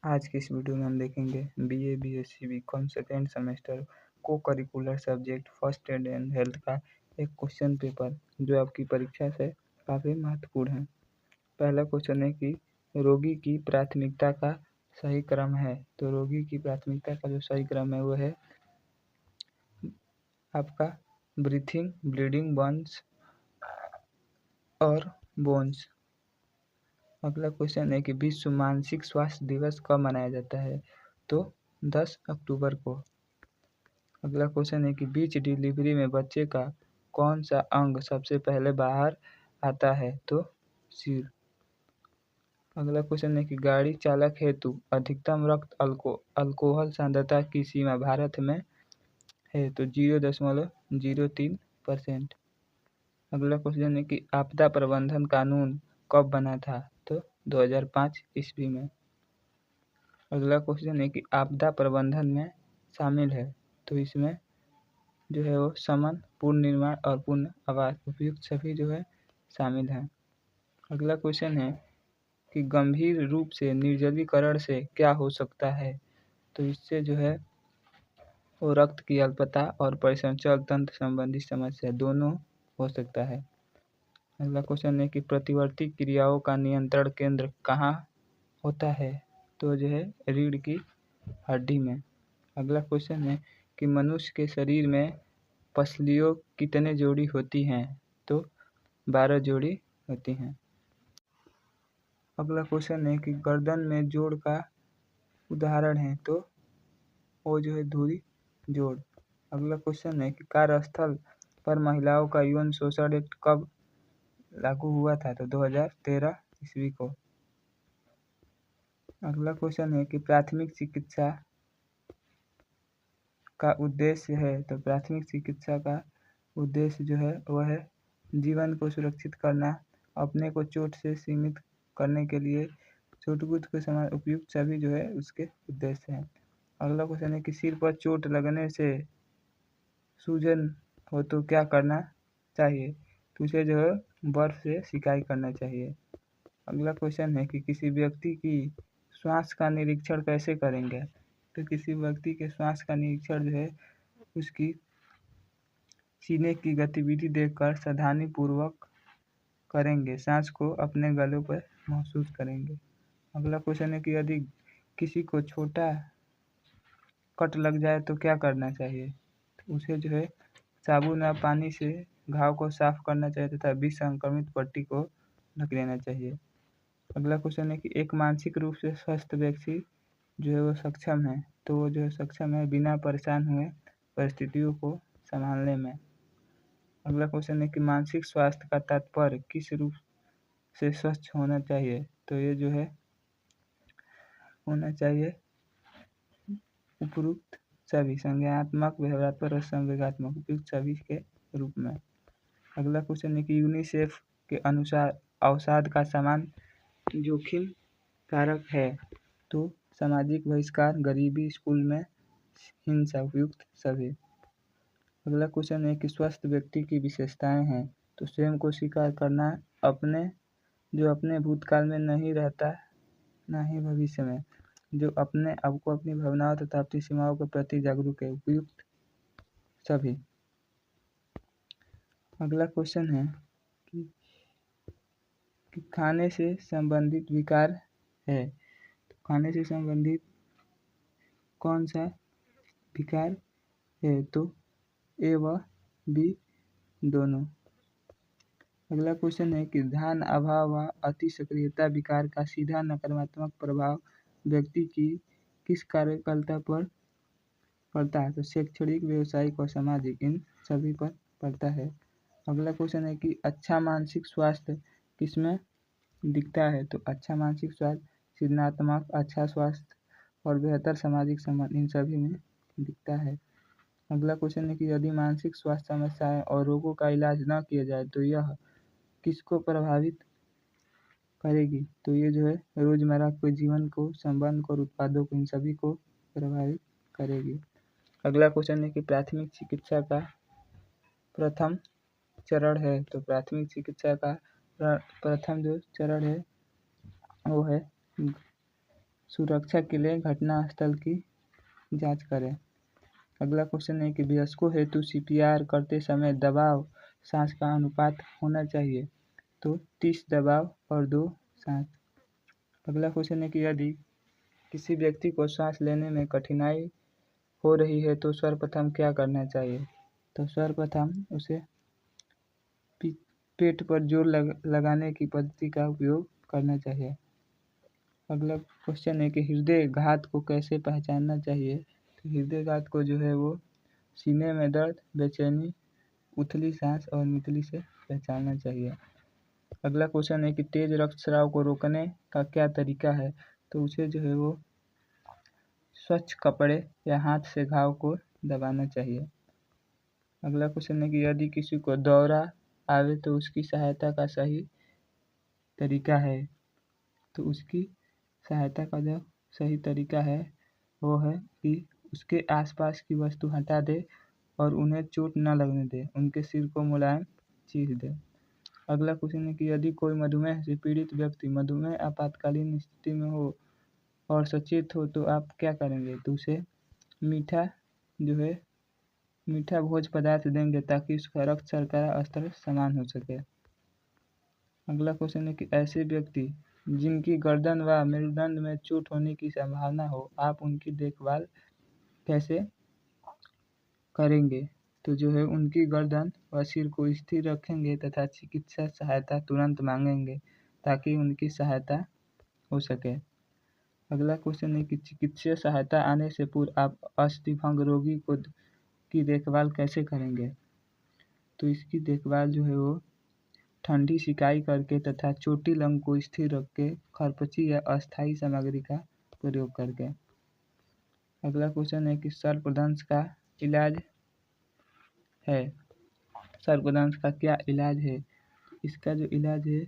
आज की इस वीडियो में हम देखेंगे BA BSc BCom second semester co-curricular subject first aid and health का एक क्वेश्चन पेपर जो आपकी परीक्षा से काफ़ी महत्वपूर्ण है। पहला क्वेश्चन है कि रोगी की प्राथमिकता का सही क्रम है। तो रोगी की प्राथमिकता का जो सही क्रम है वो है आपका ब्रीथिंग, ब्लीडिंग, बर्न्स और बोन्स। अगला क्वेश्चन है कि विश्व मानसिक स्वास्थ्य दिवस कब मनाया जाता है। तो 10 अक्टूबर को। अगला क्वेश्चन है कि बीच डिलीवरी में बच्चे का कौन सा अंग सबसे पहले बाहर आता है। तो सिर। अगला क्वेश्चन है कि गाड़ी चालक हेतु अधिकतम रक्त अल्कोहल सांद्रता की सीमा भारत में है। तो 0.03%। अगला क्वेश्चन है कि आपदा प्रबंधन कानून कब बना था। तो 2005 ईस्वी में। अगला क्वेश्चन है कि आपदा प्रबंधन में शामिल है। तो इसमें जो है वो शमन, पूर्ण निर्माण और पूर्ण आवास उपयुक्त सभी जो है शामिल हैं। अगला क्वेश्चन है कि गंभीर रूप से निर्जलीकरण से क्या हो सकता है। तो इससे जो है वो रक्त की अल्पता और परिसंचरण तंत्र संबंधी समस्या दोनों हो सकता है। अगला क्वेश्चन है कि प्रतिवर्ती क्रियाओं का नियंत्रण केंद्र कहाँ होता है। तो जो है रीढ़ की हड्डी में। अगला क्वेश्चन है कि मनुष्य के शरीर में पसलियों कितने जोड़ी होती हैं। तो 12 जोड़ी होती हैं। अगला क्वेश्चन है कि गर्दन में जोड़ का उदाहरण है। तो वो जो है धुरी जोड़। अगला क्वेश्चन है कि कार्यस्थल पर महिलाओं का यौन शोषण एक्ट कब लागू हुआ था। तो 2013 ईस्वी को। अगला क्वेश्चन है कि प्राथमिक चिकित्सा का उद्देश्य है। तो प्राथमिक चिकित्सा का उद्देश्य जो है वह है जीवन को सुरक्षित करना, अपने को चोट से सीमित करने के लिए चोट-कूद के समय उपयुक्त सभी जो है उसके उद्देश्य हैं। अगला क्वेश्चन है कि सिर पर चोट लगने से सूजन हो तो क्या करना चाहिए। तो उसे जो है बर्फ से सिकाई करना चाहिए। अगला क्वेश्चन है कि किसी व्यक्ति की श्वास का निरीक्षण कैसे करेंगे। तो किसी व्यक्ति के श्वास का निरीक्षण जो है उसकी सीने की गतिविधि देखकर सावधानीपूर्वक करेंगे, सांस को अपने गले पर महसूस करेंगे। अगला क्वेश्चन है कि यदि किसी को छोटा कट लग जाए तो क्या करना चाहिए। तो उसे जो है साबुन या पानी से घाव को साफ करना चाहिए तथा विसंक्रमित पट्टी को ढक लेना चाहिए। अगला क्वेश्चन है कि एक मानसिक रूप से स्वस्थ व्यक्ति जो है वो सक्षम है। तो वो जो है सक्षम है बिना परेशान हुए परिस्थितियों को संभालने में। अगला क्वेश्चन है कि मानसिक स्वास्थ्य का तात्पर्य किस रूप से स्वस्थ होना चाहिए। तो ये जो है होना चाहिए उपरोक्त सभी संज्ञानात्मक, व्यवहारात्मक और संवेगात्मक उपयुक्त सभी के रूप में। अगला क्वेश्चन है कि यूनिसेफ के अनुसार अवसाद का सामान्य जोखिम कारक है। तो सामाजिक बहिष्कार, गरीबी, स्कूल में हिंसा उपयुक्त सभी। अगला क्वेश्चन है कि स्वस्थ व्यक्ति की विशेषताएं हैं। तो स्वयं को स्वीकार करना, अपने भूतकाल में नहीं रहता, ना ही भविष्य में, जो अपने आपको अपनी भावनाओं तथा अपनी सीमाओं के प्रति जागरूक है उपयुक्त सभी। अगला क्वेश्चन है कि खाने से संबंधित विकार है। तो खाने से संबंधित कौन सा विकार है। तो ए व बी दोनों। अगला क्वेश्चन है कि ध्यान अभाव व अति सक्रियता विकार का सीधा नकारात्मक प्रभाव व्यक्ति की किस कार्यकलता पर पड़ता है। तो शैक्षणिक, व्यावसायिक और सामाजिक इन सभी पर पड़ता है। अगला क्वेश्चन है कि अच्छा मानसिक स्वास्थ्य किसमें दिखता है। तो अच्छा मानसिक स्वास्थ्य सृजनात्मक, अच्छा स्वास्थ्य और बेहतर सामाजिक संबंध इन सभी में दिखता है। अगला क्वेश्चन है कि यदि मानसिक स्वास्थ्य समस्याएं और रोगों का इलाज न किया जाए तो यह किसको प्रभावित करेगी। तो ये जो है रोजमर्रा के जीवन को, संबंध को और उत्पादों को इन सभी को प्रभावित करेगी। अगला क्वेश्चन है कि प्राथमिक चिकित्सा का प्रथम चरण है। तो प्राथमिक चिकित्सा का प्रथम जो चरण है वो है सुरक्षा के लिए घटनास्थल की जांच करें। अगला क्वेश्चन है कि वयस्कों हेतु सीपीआर करते समय दबाव सांस का अनुपात होना चाहिए, तो 30 दबाव और 2 सांस। अगला क्वेश्चन है कि यदि किसी व्यक्ति को सांस लेने में कठिनाई हो रही है तो सर्वप्रथम क्या करना चाहिए, तो सर्वप्रथम उसे पेट पर जोर लगाने की पद्धति का उपयोग करना चाहिए। अगला क्वेश्चन है कि हृदय घात को कैसे पहचानना चाहिए, तो हृदय घात को जो है वो सीने में दर्द, बेचैनी, उथली सांस और मितली से पहचानना चाहिए। अगला क्वेश्चन है कि तेज रक्तस्राव को रोकने का क्या तरीका है, तो उसे जो है वो स्वच्छ कपड़े या हाथ से घाव को दबाना चाहिए। अगला क्वेश्चन है कि यदि किसी को दौरा आवे तो उसकी सहायता का सही तरीका है, तो उसकी सहायता का जो सही तरीका है वो है कि उसके आसपास की वस्तु हटा दे और उन्हें चोट न लगने दे, उनके सिर को मुलायम चीज दे। अगला क्वेश्चन है कि यदि कोई मधुमेह से पीड़ित व्यक्ति मधुमेह आपातकालीन स्थिति में हो और सचेत हो तो आप क्या करेंगे, तो उसे मीठा भोज्य पदार्थ देंगे ताकि उसका रक्त शर्करा स्तर समान हो सके। अगला क्वेश्चन है कि ऐसे व्यक्ति जिनकी गर्दन व मेरुदंड में चोट होने की संभावना हो, आप उनकी देखभाल कैसे करेंगे, तो जो है उनकी गर्दन व सिर को स्थिर रखेंगे तथा चिकित्सा सहायता तुरंत मांगेंगे ताकि उनकी सहायता हो सके। अगला क्वेश्चन है कि चिकित्सीय सहायता आने से पूर्व आप अस्थिभंग रोगी की देखभाल कैसे करेंगे, तो इसकी देखभाल जो है वो ठंडी सिकाई करके तथा चोटिल अंग को स्थिर रख के खरपची या अस्थायी सामग्री का प्रयोग करके। अगला क्वेश्चन है कि सर्पदंश का इलाज है, सर्पदंश का क्या इलाज है, इसका जो इलाज है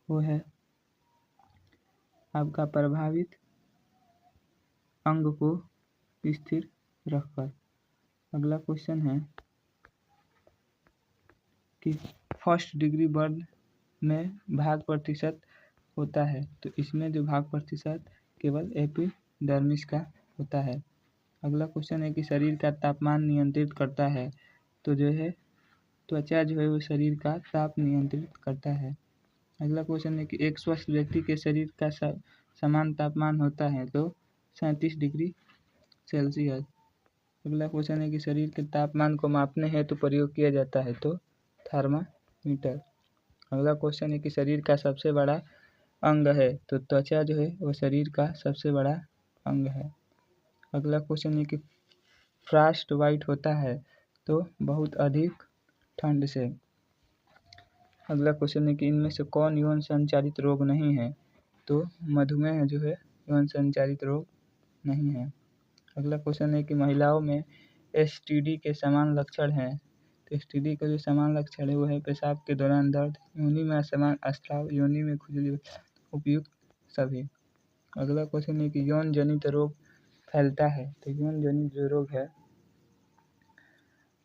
वो है आपका प्रभावित अंग को स्थिर रखकर। अगला क्वेश्चन है कि फर्स्ट डिग्री बर्न में भाग प्रतिशत होता है, तो इसमें जो भाग प्रतिशत केवल एपिडर्मिस का होता है। अगला क्वेश्चन है कि शरीर का तापमान नियंत्रित करता है, तो जो है त्वचा जो है वो शरीर का ताप नियंत्रित करता है। अगला क्वेश्चन है कि एक स्वस्थ व्यक्ति के शरीर का समान तापमान होता है, तो 37 डिग्री सेल्सियस। अगला क्वेश्चन है कि शरीर के तापमान को मापने हेतु प्रयोग किया जाता है, तो थर्मामीटर। अगला क्वेश्चन है कि शरीर का सबसे बड़ा अंग है, तो त्वचा जो है वो शरीर का सबसे बड़ा अंग है। अगला क्वेश्चन है कि फ्रॉस्ट वाइट होता है, तो बहुत अधिक ठंड से। अगला क्वेश्चन है कि इनमें से कौन यौन संचारित रोग नहीं है, तो मधुमेह जो है यौन संचारित रोग नहीं है। अगला क्वेश्चन है कि महिलाओं में एसटीडी के समान लक्षण हैं, तो एसटीडी का जो समान लक्षण है वो है पेशाब के दौरान दर्द, योनि में असमान स्राव, योनि में खुजली, उपयुक्त सभी। अगला क्वेश्चन है कि यौन जनित रोग फैलता है, तो यौन जनित जो रोग है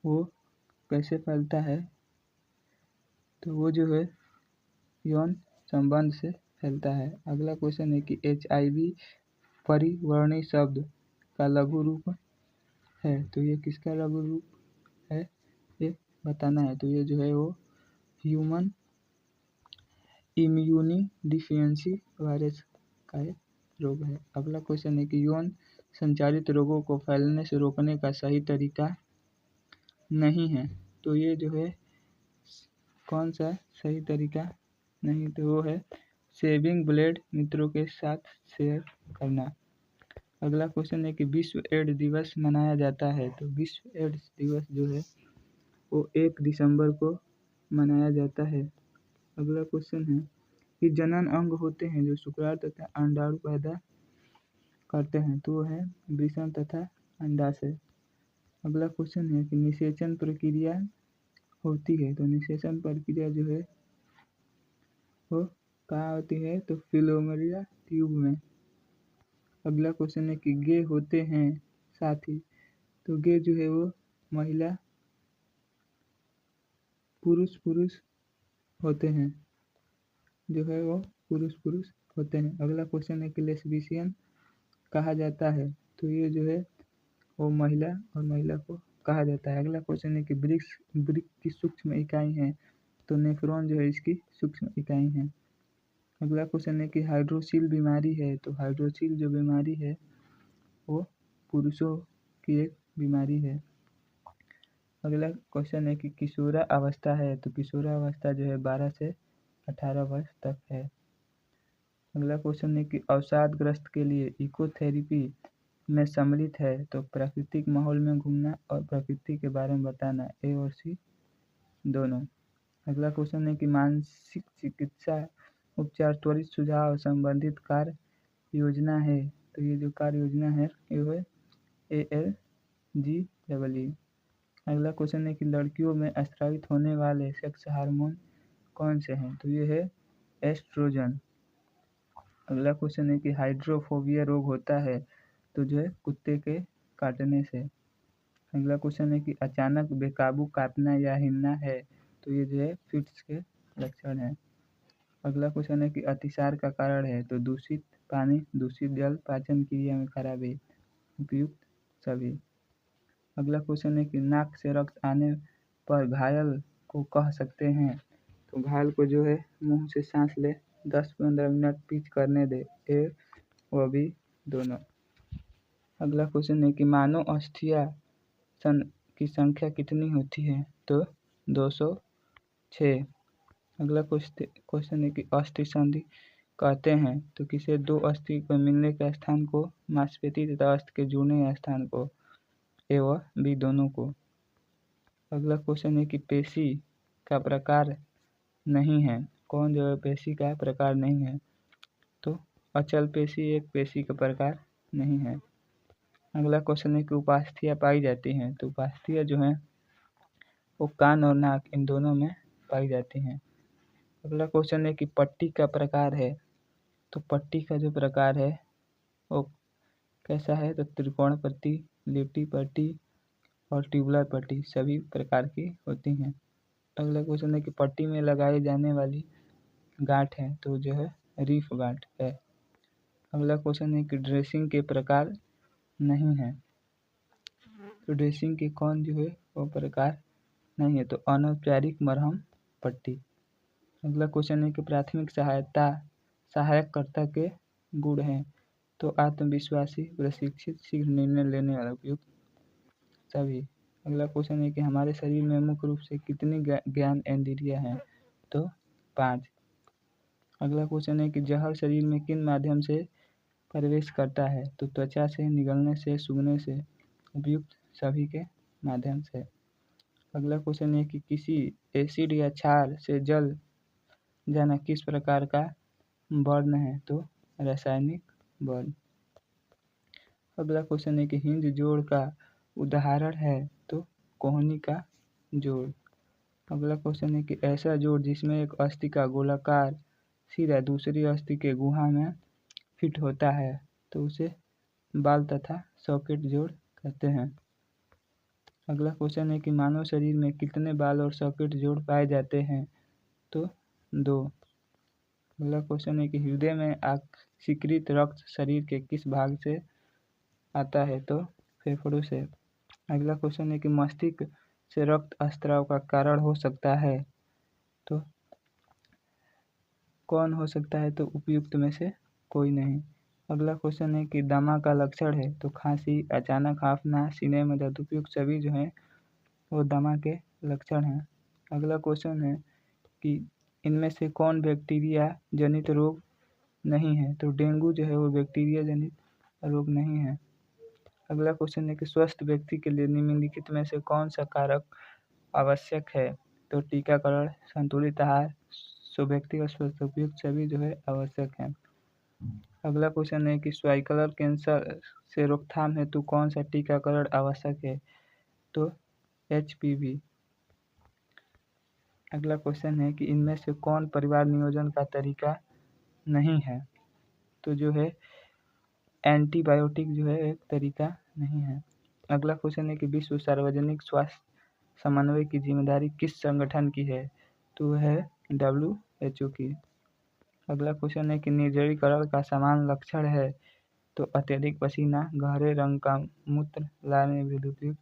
वो कैसे फैलता है, तो वो जो है यौन संबंध से फैलता है। अगला क्वेश्चन है कि HIV परिवर्णी शब्द का लघु रूप है, तो ये किसका लघु रूप है ये बताना है, तो ये जो है वो ह्यूमन इम्यूनी डिफिशियंसी वायरस का एक रोग है। अगला क्वेश्चन है कि यौन संचारित रोगों को फैलने से रोकने का सही तरीका नहीं है, तो ये जो है कौन सा सही तरीका नहीं, तो वो है शेविंग ब्लेड मित्रों के साथ शेयर करना। अगला क्वेश्चन है कि विश्व एड्स दिवस मनाया जाता है, तो विश्व एड्स दिवस जो है वो 1 दिसंबर को मनाया जाता है। अगला क्वेश्चन है कि जनन अंग होते हैं जो शुक्राणु तथा अंडाणु पैदा करते हैं, तो वो है वृषण तथा अंडाशय। अगला क्वेश्चन है कि निषेचन प्रक्रिया होती है, तो निषेचन प्रक्रिया जो है वो कहाँ होती है, तो फिलोमेरिया ट्यूब में। अगला क्वेश्चन है कि गे होते हैं साथी, तो गे जो है वो महिला पुरुष होते हैं, जो है वो पुरुष होते हैं। अगला क्वेश्चन है कि लेस्बियन कहा जाता है? तो ये जो है वो महिला और महिला को कहा जाता है। अगला क्वेश्चन है कि ब्रिक की सूक्ष्म इकाई है? तो नेफ्रॉन जो है इसकी सूक्ष्म इकाई है। अगला क्वेश्चन है कि हाइड्रोसील बीमारी है? तो हाइड्रोसील जो बीमारी है वो पुरुषों की एक बीमारी है। अगला क्वेश्चन है कि किशोरा अवस्था है? तो किशोरा अवस्था जो है 12 से 18 वर्ष तक है। अगला क्वेश्चन है कि अवसादग्रस्त के लिए इकोथेरेपी में सम्मिलित है? तो प्राकृतिक माहौल में घूमना और प्रकृति के बारे में बताना, ए और सी दोनों। अगला क्वेश्चन है कि मानसिक चिकित्सा उपचार त्वरित सुझाव संबंधित कार्य योजना है? तो ये जो कार्य योजना है ये है ALGEE। अगला क्वेश्चन है कि लड़कियों में स्रावित होने वाले सेक्स हार्मोन कौन से हैं? तो ये है एस्ट्रोजन। अगला क्वेश्चन है कि हाइड्रोफोबिया रोग होता है? तो जो है कुत्ते के काटने से। अगला क्वेश्चन है कि अचानक बेकाबू कांपना या हिलना है? तो ये जो है फिट्स के लक्षण है। अगला क्वेश्चन है कि अतिसार का कारण है? तो दूषित पानी, दूषित जल, पाचन क्रिया में खराबी, उपयुक्त सभी। अगला क्वेश्चन है कि नाक से रक्त आने पर घायल को कह सकते हैं? तो घायल को जो है मुंह से सांस ले 10-15 मिनट पीच करने दे, ए व बी दोनों। अगला क्वेश्चन है कि मानव अस्थियां की संख्या कितनी होती है? तो 206। अगला क्वेश्चन है कि अस्थि संधि कहते हैं? तो किसे दो अस्थि के मिलने के स्थान को, मांसपेशी तथा अस्थि के जुड़ने के स्थान को, ए व बी दोनों को। अगला क्वेश्चन है कि पेशी का प्रकार नहीं है? कौन जो है पेशी का प्रकार नहीं है? तो अचल पेशी एक पेशी का प्रकार नहीं है। अगला क्वेश्चन है कि उपास्थियां पाई जाती हैं? तो उपास्थियां जो हैं वो कान और नाक इन दोनों में पाई जाती हैं। अगला क्वेश्चन है कि पट्टी का प्रकार है? तो पट्टी का जो प्रकार है वो कैसा है? तो त्रिकोण पट्टी, लिपटी पट्टी और ट्यूबुलर पट्टी सभी प्रकार की होती हैं। अगला क्वेश्चन है कि पट्टी में लगाई जाने वाली गांठ है? तो जो है रीफ गांठ है। अगला क्वेश्चन है कि ड्रेसिंग के प्रकार नहीं है? तो ड्रेसिंग के कौन जो है वो प्रकार नहीं है? तो अनौपचारिक मरहम पट्टी। अगला क्वेश्चन है कि प्राथमिक सहायककर्ता के गुण हैं? तो आत्मविश्वासी, प्रशिक्षित, शीघ्र निर्णय लेने वाला, उपयुक्त सभी। अगला क्वेश्चन है कि हमारे शरीर में मुख्य रूप से कितनी ज्ञान इंद्रियां हैं? तो 5। अगला क्वेश्चन है कि जहर शरीर में किन माध्यम से प्रवेश करता है? तो त्वचा से, निगलने से, सूंघने से, उपयुक्त सभी के माध्यम से। अगला क्वेश्चन है कि किसी एसिड या क्षार से जल जाना किस प्रकार का बर्न है? तो रासायनिक बर्न। अगला क्वेश्चन है कि हिंज जोड़ का उदाहरण है? तो कोहनी का जोड़। अगला क्वेश्चन है कि ऐसा जोड़ जिसमें एक अस्थि का गोलाकार सिरा दूसरी अस्थि के गुहा में फिट होता है, तो उसे बाल तथा सॉकेट जोड़ कहते हैं। अगला क्वेश्चन है कि मानव शरीर में कितने बाल और सॉकेट जोड़ पाए जाते हैं? तो 2। अगला क्वेश्चन है कि हृदय में आक्सीकृत रक्त शरीर के किस भाग से आता है? तो फेफड़ों से। अगला क्वेश्चन है कि मस्तिष्क से रक्त स्राव का कारण हो सकता है? तो कौन हो सकता है? तो उपयुक्त में से कोई नहीं। अगला क्वेश्चन है कि दमा का लक्षण है? तो खांसी, अचानक हांफना, सीने में दर्द, उपयुक्त सभी जो हैं वो दमा के लक्षण हैं। अगला क्वेश्चन है कि इनमें से कौन बैक्टीरिया जनित रोग नहीं है? तो डेंगू जो है वो बैक्टीरिया जनित रोग नहीं है। अगला क्वेश्चन है कि स्वस्थ व्यक्ति के लिए निम्नलिखित में से कौन सा कारक आवश्यक है? तो टीकाकरण, संतुलित आहार, व्यक्तिगत स्वास्थ्य, उपयुक्त सभी जो है आवश्यक है। अगला क्वेश्चन है कि सर्वाइकल कैंसर से रोकथाम हेतु कौन सा टीकाकरण आवश्यक है? तो HPV। अगला क्वेश्चन है कि इनमें से कौन परिवार नियोजन का तरीका नहीं है? तो जो है एंटीबायोटिक जो है एक तरीका नहीं है। अगला क्वेश्चन है कि विश्व सार्वजनिक स्वास्थ्य समन्वय की जिम्मेदारी किस संगठन की है? तो है WHO की। अगला क्वेश्चन है कि निर्जलीकरण का समान लक्षण है? तो अत्यधिक पसीना, गहरे रंग का मूत्र, लाल में विद्युत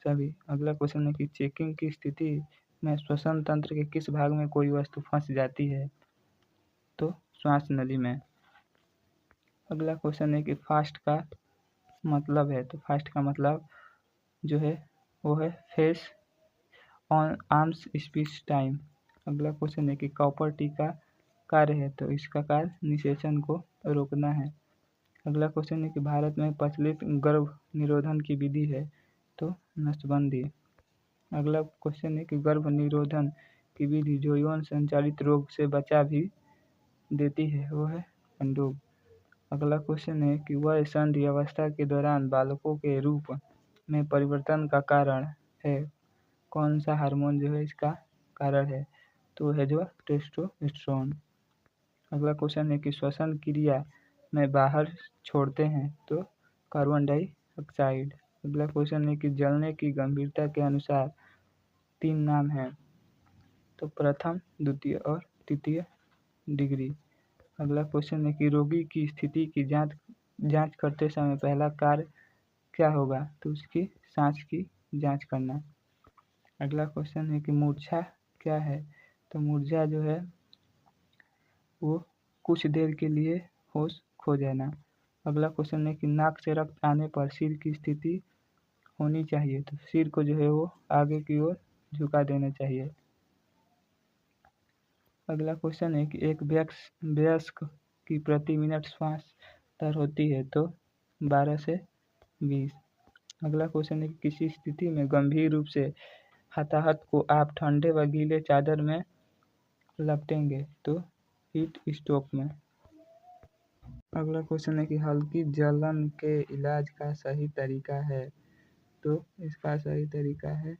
सभी। अगला क्वेश्चन है कि चेकिंग की स्थिति में श्वसन तंत्र के किस भाग में कोई वस्तु फंस जाती है? तो श्वास नली में। अगला क्वेश्चन है कि फास्ट का मतलब है, तो फास्ट का मतलब जो है वो है face on arms speech time. अगला क्वेश्चन है कि कॉपर टी का कार्य है, तो इसका कार्य निषेचन को रोकना है। अगला क्वेश्चन है कि भारत में प्रचलित गर्भ निरोधन की विधि है, तो नसबंदी। अगला क्वेश्चन है कि गर्भ निरोधन की विधि जो यौन संचालित रोग से बचा भी देती है वो है अंडोग। अगला क्वेश्चन है कि वह संधि अवस्था के दौरान बालकों के रूप में परिवर्तन का कारण है, कौन सा हार्मोन जो है इसका कारण है? तो है जो टेस्टोस्टेरोन। अगला क्वेश्चन है कि श्वसन क्रिया में बाहर छोड़ते हैं, तो कार्बन डाइऑक्साइड। अगला क्वेश्चन है कि जलने की गंभीरता के अनुसार 3 नाम हैं, तो प्रथम, द्वितीय और तृतीय डिग्री। अगला क्वेश्चन है कि रोगी की स्थिति की जांच करते समय पहला कार्य क्या होगा? तो उसकी सांस की जांच करना। अगला क्वेश्चन है कि मूर्छा क्या है? तो मूर्छा जो है वो कुछ देर के लिए होश खो जाना। अगला क्वेश्चन है कि नाक से रक्त आने पर सिर की स्थिति होनी चाहिए, तो सिर को जो है वो आगे की ओर झुका देना चाहिए। अगला क्वेश्चन है कि एक वयस्क की प्रति मिनट श्वास दर होती है, तो 12 से 20। अगला क्वेश्चन है कि किसी स्थिति में गंभीर रूप से हताहत को आप ठंडे व गीले चादर में लपेटेंगे, तो हीट स्ट्रोक में। अगला क्वेश्चन है कि हल्की जलन के इलाज का सही तरीका है, तो इसका सही तरीका है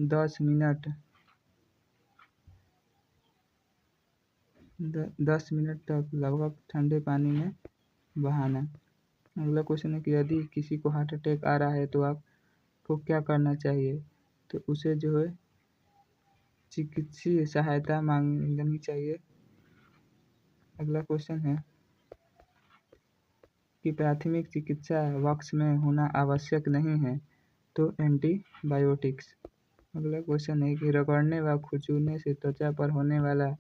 10 मिनट तक लगभग ठंडे पानी में बहाना। अगला क्वेश्चन है कि यदि किसी को हार्ट अटैक आ रहा है तो आपको क्या करना चाहिए? तो उसे जो है चिकित्सीय सहायता मांगनी चाहिए। अगला क्वेश्चन है कि प्राथमिक चिकित्सा बॉक्स में होना आवश्यक नहीं है, तो एंटीबायोटिक्स। अगला क्वेश्चन है कि रगड़ने व खुरचुरने से त्वचा पर होने वाला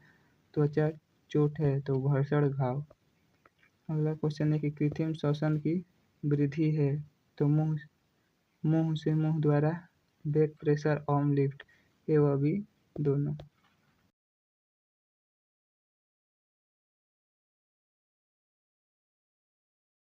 त्वचा चोट है, तो घर्षण घाव। अगला क्वेश्चन है कि कृत्रिम श्वसन की वृद्धि है, तो मुंह से मुंह द्वारा बैक प्रेशर आर्म लिफ्ट, ये वह भी दोनों।